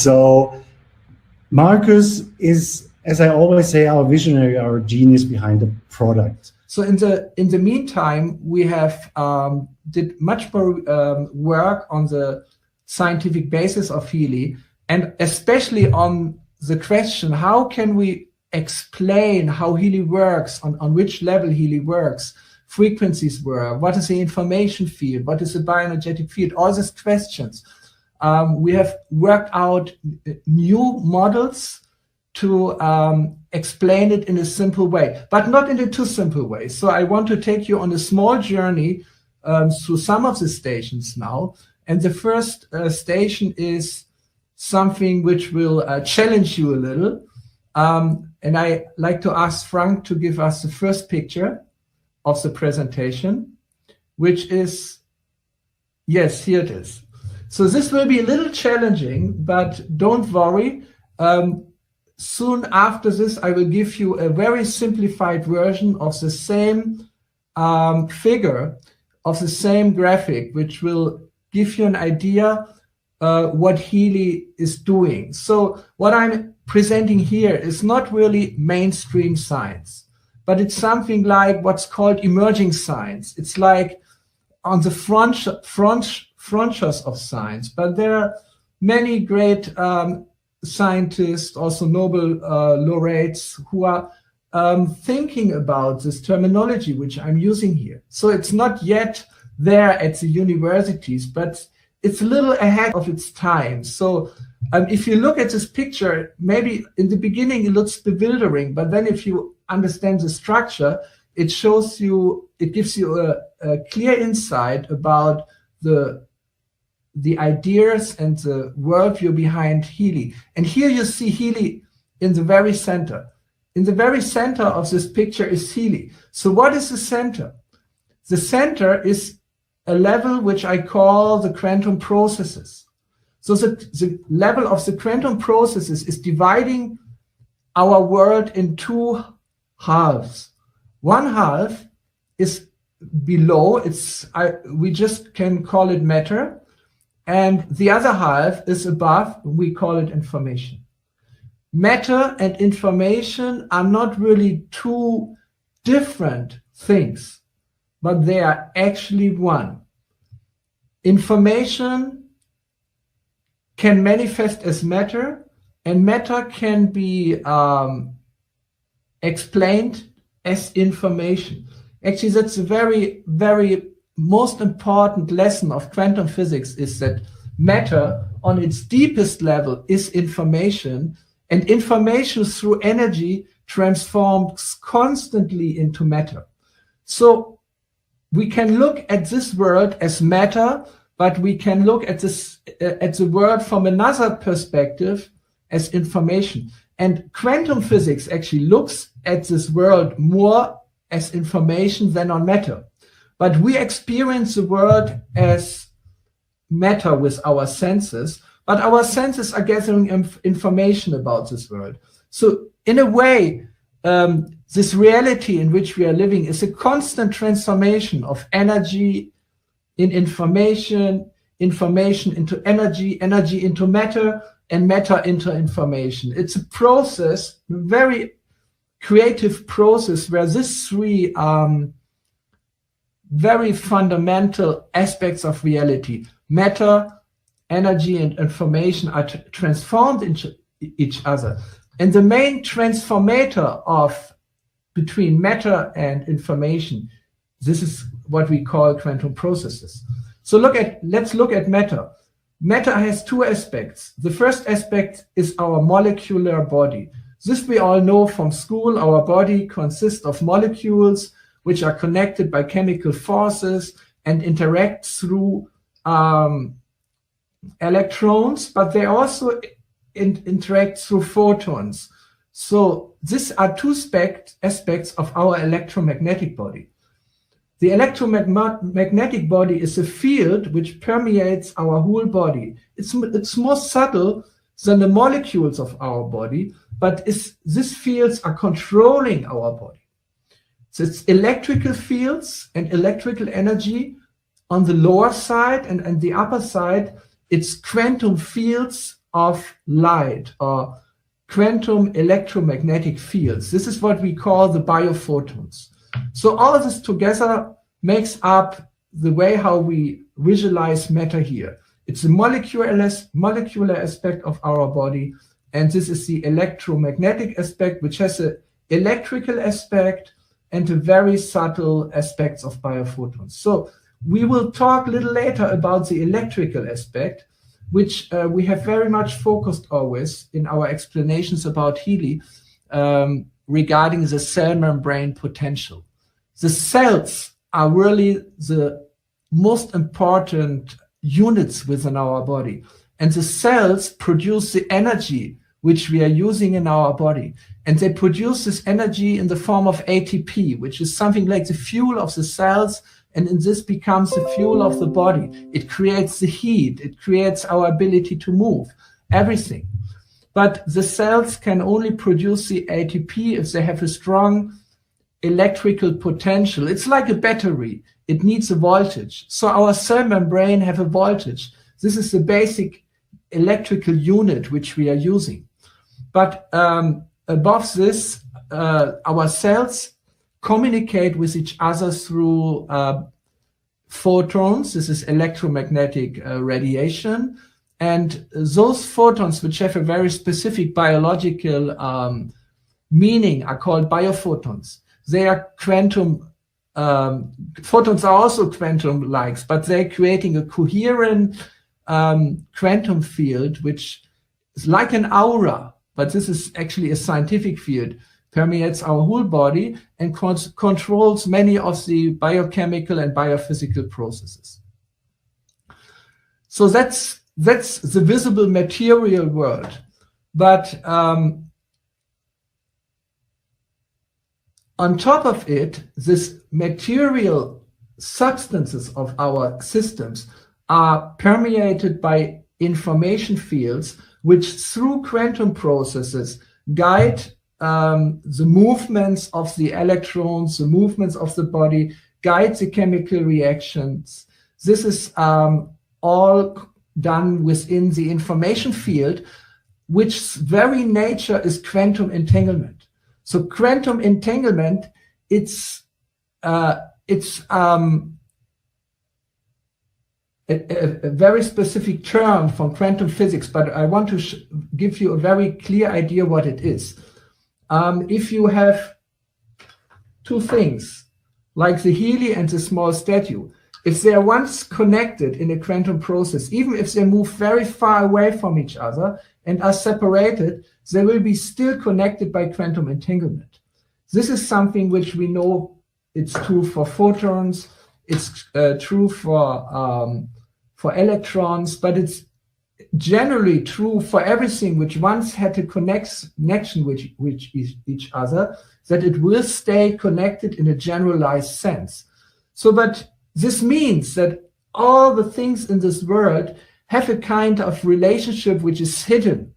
So Marcus is, as I always say, our visionary, our genius behind the product. So in the meantime, we have did much more work on the scientific basis of Healy, and especially on the question, how can we explain how Healy works, on which level Healy works, frequencies work, what is the information field, what is the bioenergetic field, all these questions. We have worked out new models to explain it in a simple way, but not in a too simple way. So I want to take you on a small journey through some of the stations now. And the first station is something which will challenge you a little. And I like to ask Frank to give us the first picture of the presentation, which is, yes, here it is. So this will be a little challenging, but don't worry. Soon after this, I will give you a very simplified version of the same figure, of the same graphic, which will give you an idea what Healy is doing. So what I'm presenting here is not really mainstream science, but it's something like what's called emerging science. It's like on the frontiers of science, but there are many great scientists, also Nobel laureates, who are thinking about this terminology which I'm using here. So it's not yet there at the universities, but it's a little ahead of its time. So if you look at this picture, maybe in the beginning it looks bewildering, but then if you understand the structure, it shows you, it gives you a clear insight about the ideas and the worldview behind Healy. And here you see Healy in the very center. In the very center of this picture is Healy. So what is the center? The center is a level which I call the quantum processes. So the level of the quantum processes is dividing our world in two halves. One half is below, we just can call it matter, and the other half is above, we call it information. Matter and information are not really two different things, but they are actually one. Information can manifest as matter, and matter can be explained as information. Actually, that's a very, very most important lesson of quantum physics, is that matter on its deepest level is information, and information through energy transforms constantly into matter. So we can look at this world as matter, but we can look at the world from another perspective as information. And quantum physics actually looks at this world more as information than on matter. But we experience the world as matter with our senses, but our senses are gathering information about this world. So in a way, this reality in which we are living is a constant transformation of energy in information, information into energy, energy into matter, and matter into information. It's a process, a very creative process, where these three very fundamental aspects of reality, matter, energy, and information, are transformed into each other. And the main transformator between matter and information, this is what we call quantum processes. So let's look at matter. Matter has two aspects. The first aspect is our molecular body. This we all know from school. Our body consists of molecules which are connected by chemical forces and interact through electrons, but they also interact through photons. So these are two aspects of our electromagnetic body. The electromagnetic body is a field which permeates our whole body. It's more subtle than the molecules of our body, but these fields are controlling our body. So it's electrical fields and electrical energy on the lower side, and the upper side, it's quantum fields of light or quantum electromagnetic fields. This is what we call the biophotons. So all of this together makes up the way how we visualize matter here. It's a molecular aspect of our body, and this is the electromagnetic aspect, which has an electrical aspect and a very subtle aspects of biophotons. So we will talk a little later about the electrical aspect, which we have very much focused always in our explanations about Healy regarding the cell membrane potential. The cells are really the most important units within our body. And the cells produce the energy which we are using in our body. And they produce this energy in the form of ATP, which is something like the fuel of the cells, and in this becomes the fuel of the body. It creates the heat, it creates our ability to move, everything. But the cells can only produce the ATP if they have a strong electrical potential. It's like a battery. It needs a voltage. So our cell membrane have a voltage. This is the basic electrical unit which we are using. But above this, our cells communicate with each other through photons. This is electromagnetic radiation. And those photons, which have a very specific biological meaning, are called biophotons. They are quantum, photons are also quantum-like, but they're creating a coherent quantum field, which is like an aura, but this is actually a scientific field, permeates our whole body and controls many of the biochemical and biophysical processes. So that's the visible material world. But on top of it, this material substances of our systems are permeated by information fields, which through quantum processes guide the movements of the electrons, the movements of the body, guide the chemical reactions. This is all done within the information field, which very nature is quantum entanglement. So quantum entanglement, it's a very specific term from quantum physics, but I want to give you a very clear idea what it is. If you have two things, like the Healy and the small statue, if they are once connected in a quantum process, even if they move very far away from each other and are separated, they will be still connected by quantum entanglement. This is something which we know it's true for photons, it's true for electrons, but it's generally true for everything which once had a connection with each other, that it will stay connected in a generalized sense. So, but this means that all the things in this world have a kind of relationship which is hidden.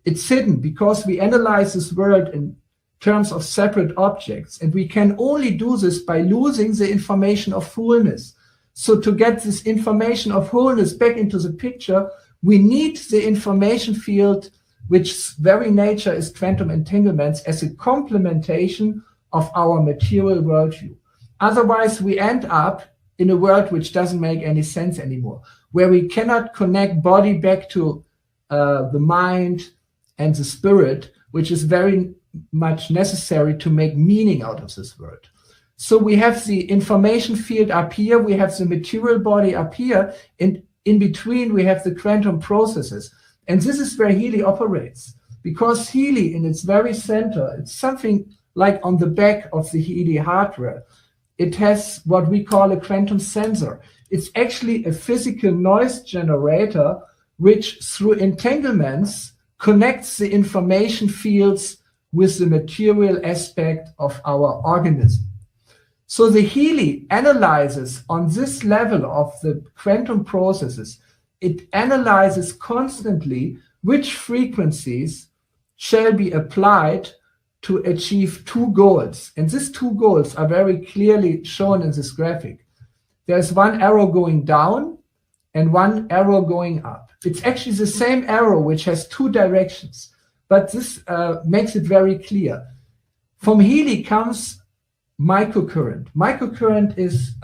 It's hidden because we analyze this world in terms of separate objects, and we can only do this by losing the information of wholeness. So to get this information of wholeness back into the picture, we need the information field, which very nature is quantum entanglements, as a complementation of our material worldview. Otherwise, we end up in a world which doesn't make any sense anymore, where we cannot connect body back to the mind and the spirit, which is very much necessary to make meaning out of this world. So we have the information field up here, we have the material body up here, and in between we have the quantum processes. And this is where Healy operates, because Healy in its very center, it's something like on the back of the Healy hardware. It has what we call a quantum sensor. It's actually a physical noise generator, which through entanglements connects the information fields with the material aspect of our organism. So the Healy analyzes on this level of the quantum processes, it analyzes constantly which frequencies shall be applied to achieve two goals. And these two goals are very clearly shown in this graphic. There's one arrow going down, and one arrow going up. It's actually the same arrow which has two directions, but this makes it very clear. From Healy comes microcurrent. Microcurrent is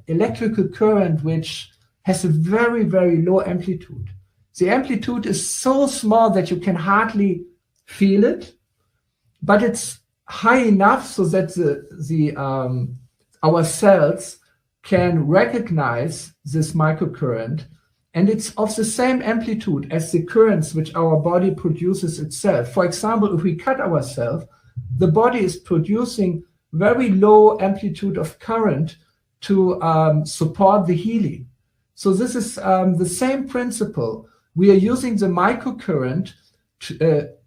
electrical current which has a very, very low amplitude. The amplitude is so small that you can hardly feel it, but it's high enough so that our cells can recognize this microcurrent, and it's of the same amplitude as the currents which our body produces itself. For example, if we cut ourselves, the body is producing very low amplitude of current to support the healing. So this is the same principle. We are using the microcurrent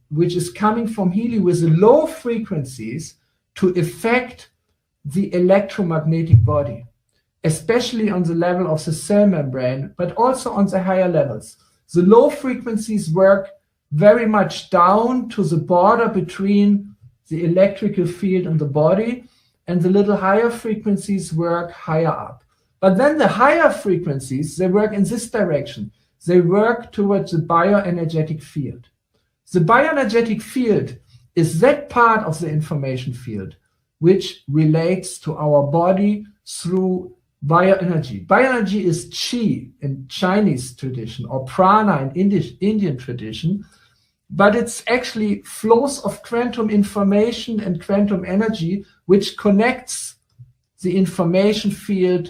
which is coming from Healy with the low frequencies to affect the electromagnetic body, especially on the level of the cell membrane, but also on the higher levels. The low frequencies work very much down to the border between the electrical field and the body, and the little higher frequencies work higher up. But then the higher frequencies, they work in this direction. They work towards the bioenergetic field. The bioenergetic field is that part of the information field which relates to our body through bioenergy. Bioenergy is chi in Chinese tradition, or prana in Indian tradition, but it's actually flows of quantum information and quantum energy which connects the information field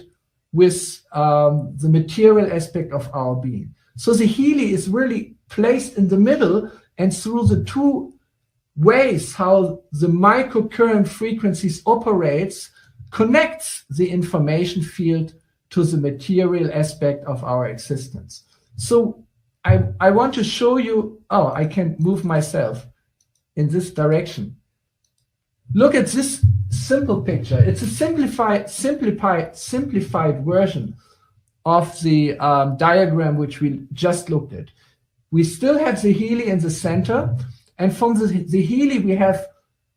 with the material aspect of our being. So the Healy is really placed in the middle, and through the two ways how the microcurrent frequencies operates, connects the information field to the material aspect of our existence. So I want to show you, I can move myself in this direction. Look at this simple picture. It's a simplified version of the diagram which we just looked at. We still have the Healy in the center, and from the Healy we have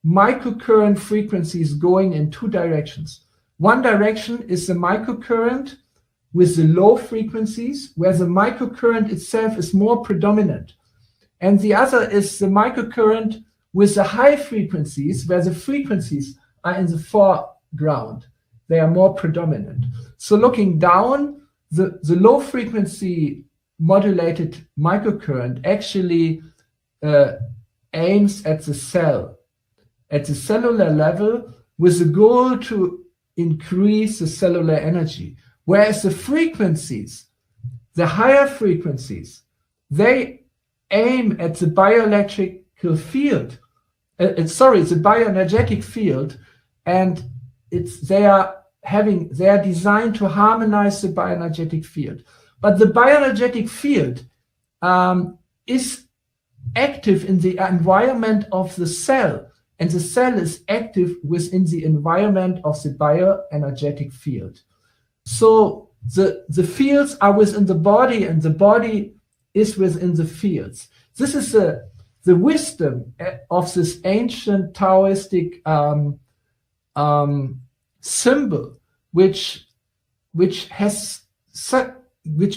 microcurrent frequencies going in two directions. One direction is the microcurrent with the low frequencies, where the microcurrent itself is more predominant. And the other is the microcurrent with the high frequencies, where the frequencies are in the foreground. They are more predominant. So looking down, the low frequency modulated microcurrent actually aims at the cell, at the cellular level, with the goal to increase the cellular energy. Whereas the frequencies, the higher frequencies, they aim at the bioelectrical field, the bioenergetic field, and they are designed to harmonize the bioenergetic field. But the bioenergetic field is active in the environment of the cell, and the cell is active within the environment of the bioenergetic field. So the fields are within the body, and the body is within the fields. This is the wisdom of this ancient Taoistic symbol, which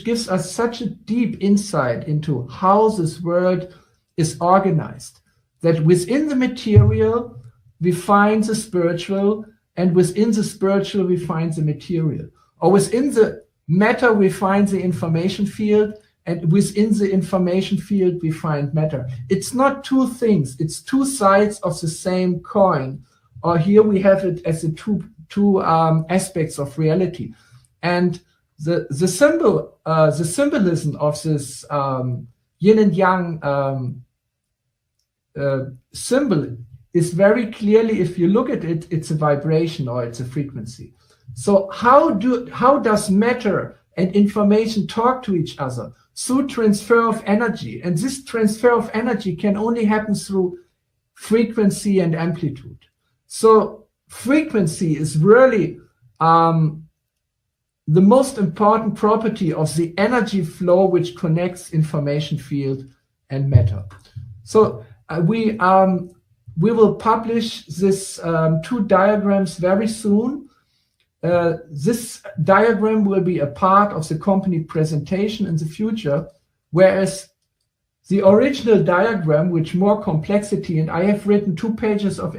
gives us such a deep insight into how this world is organized. That within the material we find the spiritual, and within the spiritual we find the material. Or within the matter we find the information field, and within the information field we find matter. It's not two things, it's two sides of the same coin. Or here we have it as the two aspects of reality. And the symbolism of this yin and yang symbol is very clearly, if you look at it, it's a vibration or it's a frequency. So how does matter and information talk to each other? Through transfer of energy. And this transfer of energy can only happen through frequency and amplitude. So frequency is really the most important property of the energy flow which connects information field and matter. So we will publish this two diagrams very soon. this diagram will be a part of the company presentation in the future, whereas the original diagram, which more complexity, and I have written 2 pages of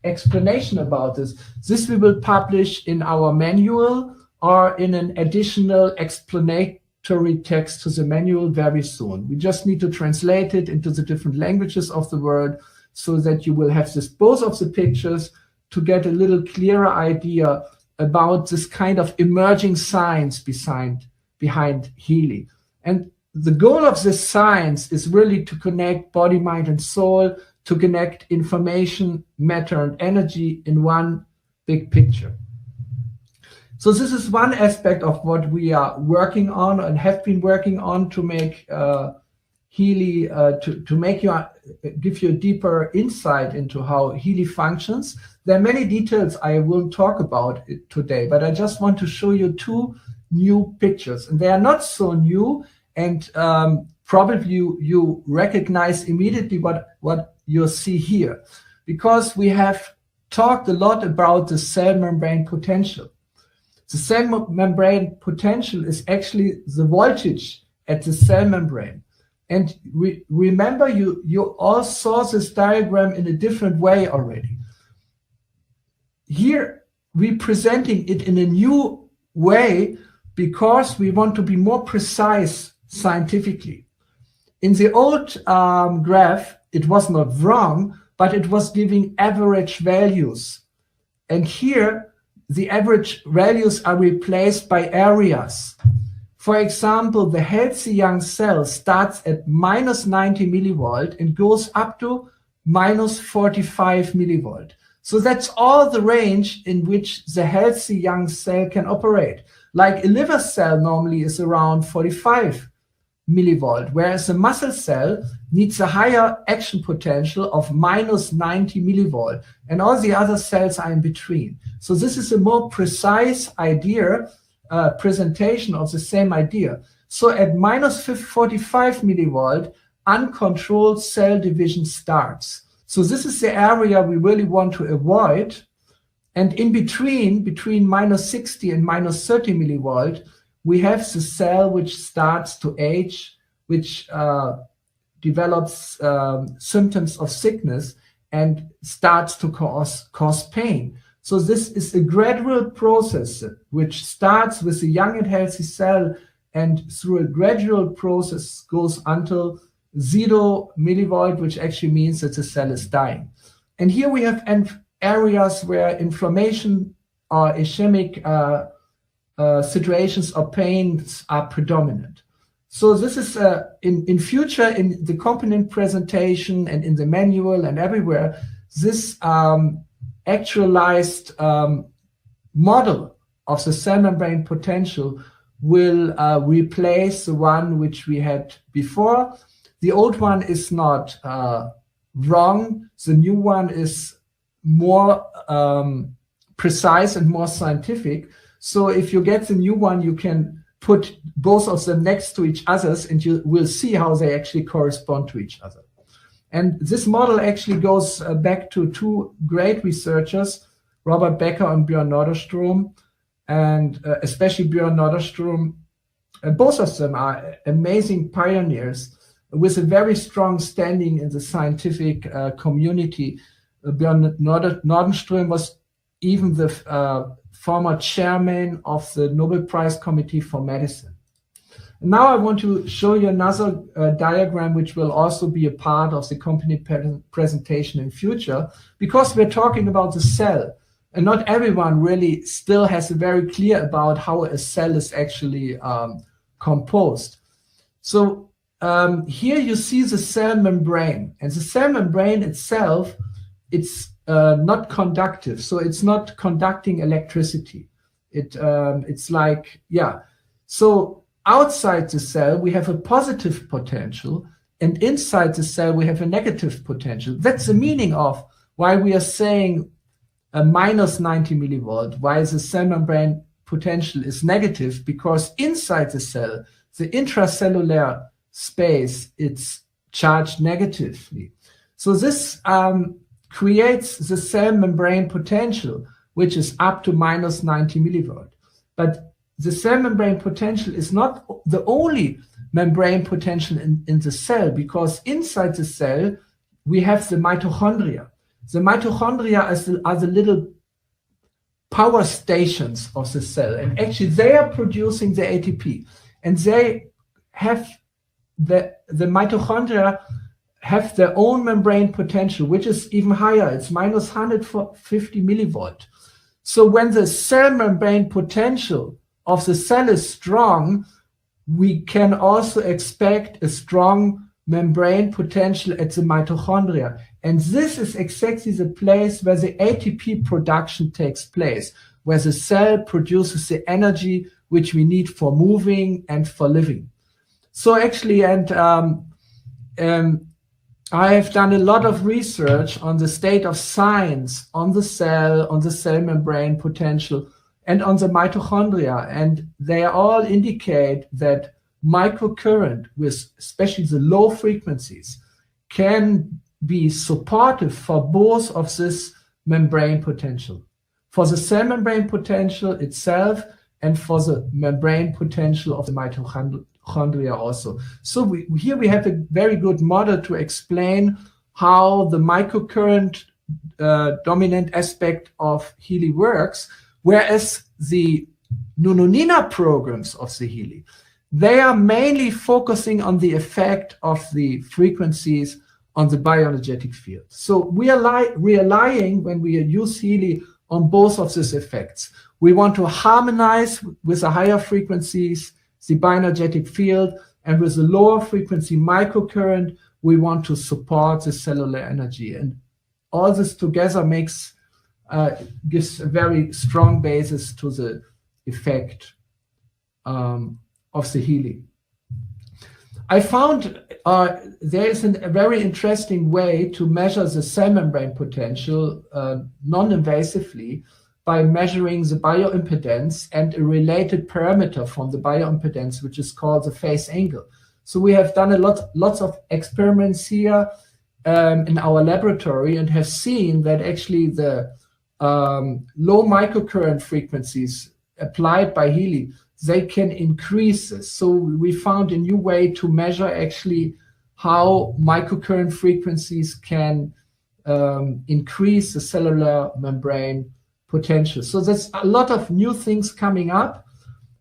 explanation about this. This we will publish in our manual or in an additional explanatory text to the manual very soon. We just need to translate it into the different languages of the world so that you will have this, both of the pictures, to get a little clearer idea about this kind of emerging science behind Healy. And the goal of this science is really to connect body, mind, and soul, to connect information, matter, and energy in one big picture. So this is one aspect of what we are working on and have been working on to make Healy, give you a deeper insight into how Healy functions. There are many details I won't talk about it today, but I just want to show you 2 new pictures. And they are not so new, and probably you recognize immediately what you see here, because we have talked a lot about the cell membrane potential. The cell membrane potential is actually the voltage at the cell membrane. And remember, you all saw this diagram in a different way already. Here, we're presenting it in a new way because we want to be more precise scientifically. In the old graph, it was not wrong, but it was giving average values. And here, the average values are replaced by areas. For example, the healthy young cell starts at minus 90 millivolt and goes up to minus 45 millivolt. So that's all the range in which the healthy young cell can operate. Like a liver cell normally is around 45 millivolt, whereas a muscle cell needs a higher action potential of minus 90 millivolt, and all the other cells are in between. So this is a more precise idea, presentation of the same idea. So at minus 45 millivolt, uncontrolled cell division starts. So this is the area we really want to avoid. And in between minus 60 and minus 30 millivolt, we have the cell which starts to age, which develops symptoms of sickness and starts to cause pain. So this is a gradual process which starts with a young and healthy cell, and through a gradual process goes until 0 millivolt, which actually means that the cell is dying. And here we have areas where inflammation or ischemic situations or pains are predominant. So this is in future, in the component presentation and in the manual and everywhere, this actualized model of the cell membrane potential will replace the one which we had before. The old one is not wrong. The new one is more precise and more scientific. So if you get the new one, you can put both of them next to each other and you will see how they actually correspond to each other. And this model actually goes back to 2 great researchers, Robert Becker and Björn Norderström, and especially Björn Norderström. Both of them are amazing pioneers with a very strong standing in the scientific community. Björn Norderström was even the former chairman of the Nobel Prize Committee for Medicine. Now I want to show you another diagram which will also be a part of the company presentation in future, because we're talking about the cell, and not everyone really still has a very clear about how a cell is actually composed. So here you see the cell membrane, and the cell membrane itself, it's not conductive, so it's not conducting electricity. It's like, yeah. So outside the cell, we have a positive potential, and inside the cell, we have a negative potential. That's the meaning of why we are saying a minus 90 millivolt, why the cell membrane potential is negative, because inside the cell, the intracellular space, it's charged negatively. So this creates the cell membrane potential, which is up to minus 90 millivolt. But the cell membrane potential is not the only membrane potential in the cell, because inside the cell we have the mitochondria. The mitochondria are the little power stations of the cell, and actually they are producing the ATP, and they have the mitochondria have their own membrane potential, which is even higher. It's minus 150 millivolt. So when the cell membrane potential of the cell is strong, we can also expect a strong membrane potential at the mitochondria. And this is exactly the place where the ATP production takes place, where the cell produces the energy which we need for moving and for living. So actually, I have done a lot of research on the state of science on the cell membrane potential, and on the mitochondria, and they all indicate that microcurrent, with especially the low frequencies, can be supportive for both of this membrane potential, for the cell membrane potential itself and for the membrane potential of the mitochondria also. So here we have a very good model to explain how the microcurrent dominant aspect of Healy works, whereas the Nununina programs of the Healy, they are mainly focusing on the effect of the frequencies on the bioenergetic field. So we are relying, when we use Healy, on both of these effects. We want to harmonize with the higher frequencies, the bioenergetic field, and with the lower frequency microcurrent, we want to support the cellular energy. And all this together gives a very strong basis to the effect of the Healy. I found there is a very interesting way to measure the cell membrane potential non-invasively by measuring the bioimpedance and a related parameter from the bioimpedance, which is called the phase angle. So we have done lots of experiments here in our laboratory and have seen that actually the low microcurrent frequencies applied by Healy, they can increase this. So we found a new way to measure actually how microcurrent frequencies can increase the cellular membrane potential. So there's a lot of new things coming up,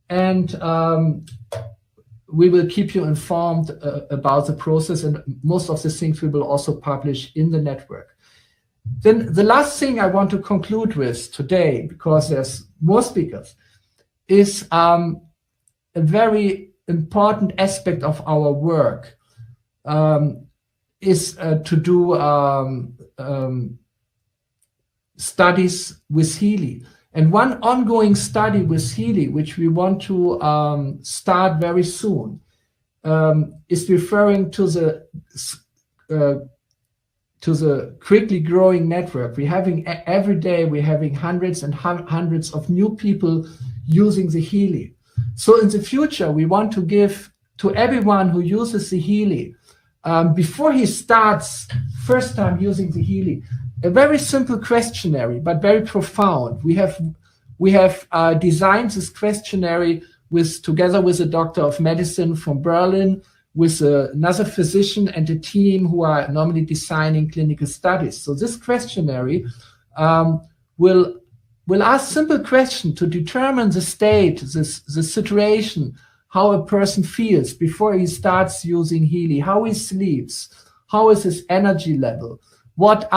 and we will keep you informed about the process, and most of the things we will also publish in the network. Then the last thing I want to conclude with today, because there's more speakers, is a very important aspect of our work, is to do studies with Healy. And one ongoing study with Healy, which we want to start very soon, is referring to the quickly growing network. We're having every day, we're having hundreds and hundreds of new people using the Healy. So in the future, we want to give to everyone who uses the Healy, before he starts first time using the Healy, a very simple questionnaire, but very profound. We have designed this questionnaire together with a doctor of medicine from Berlin, with another physician and a team who are normally designing clinical studies. So this questionnaire will ask simple questions to determine the state, the situation, how a person feels before he starts using Healy, how he sleeps, how is his energy level, what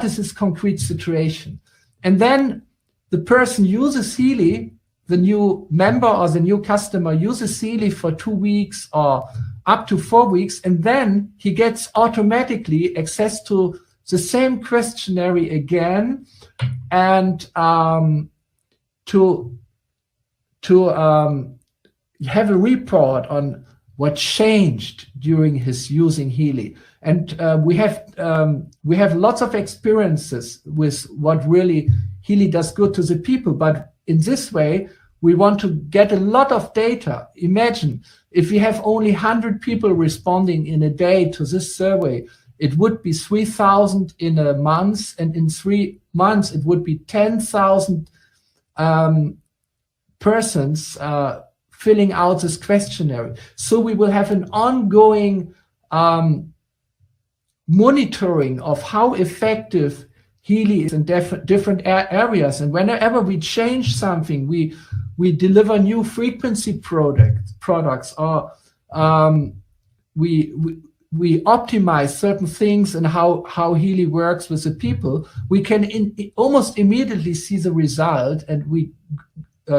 is his concrete situation. And then the person uses Healy, the new member or the new customer uses Healy for 2 weeks or up to 4 weeks, and then he gets automatically access to the same questionnaire again, and to have a report on what changed during his using Healy. And we have lots of experiences with what really Healy does good to the people, but in this way we want to get a lot of data. Imagine if we have only 100 people responding in a day to this survey, it would be 3,000 in a month, and in 3 months, it would be 10,000 persons filling out this questionnaire. So we will have an ongoing monitoring of how effective Healy is in different areas. And whenever we change something, we deliver new frequency products, or we optimize certain things and how Healy works with the people, we can almost immediately see the result, and we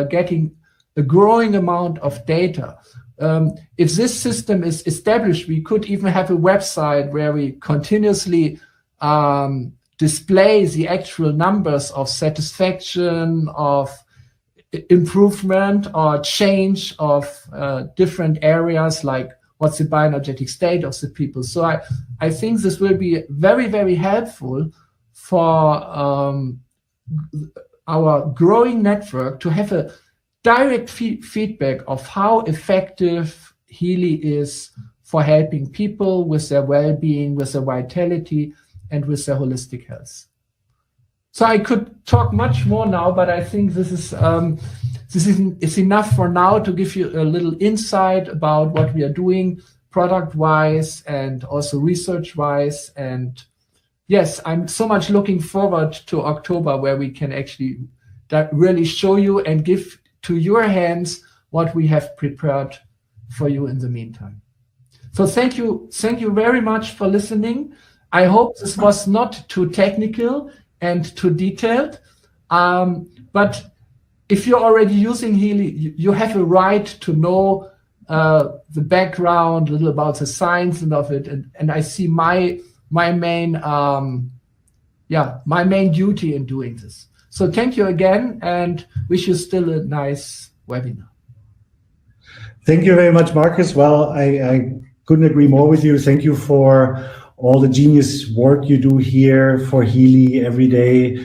getting a growing amount of data. If this system is established, we could even have a website where we continuously display the actual numbers of satisfaction, of improvement or change of different areas, like what's the bioenergetic state of the people. So I think this will be very, very helpful for our growing network to have a direct feedback of how effective Healy is for helping people with their well-being, with their vitality, and with their holistic health. So I could talk much more now, but I think this is enough for now to give you a little insight about what we are doing product-wise and also research-wise. And yes, I'm so much looking forward to October, where we can actually really show you and give to your hands what we have prepared for you in the meantime. So thank you very much for listening. I hope this was not too technical and too detailed, but if you're already using Healy, you have a right to know the background, a little about the science and of it, and I see my main duty in doing this. So thank you again, and wish you still a nice webinar. Thank you very much, Marcus. Well, I couldn't agree more with you. Thank you for all the genius work you do here for Healy every day.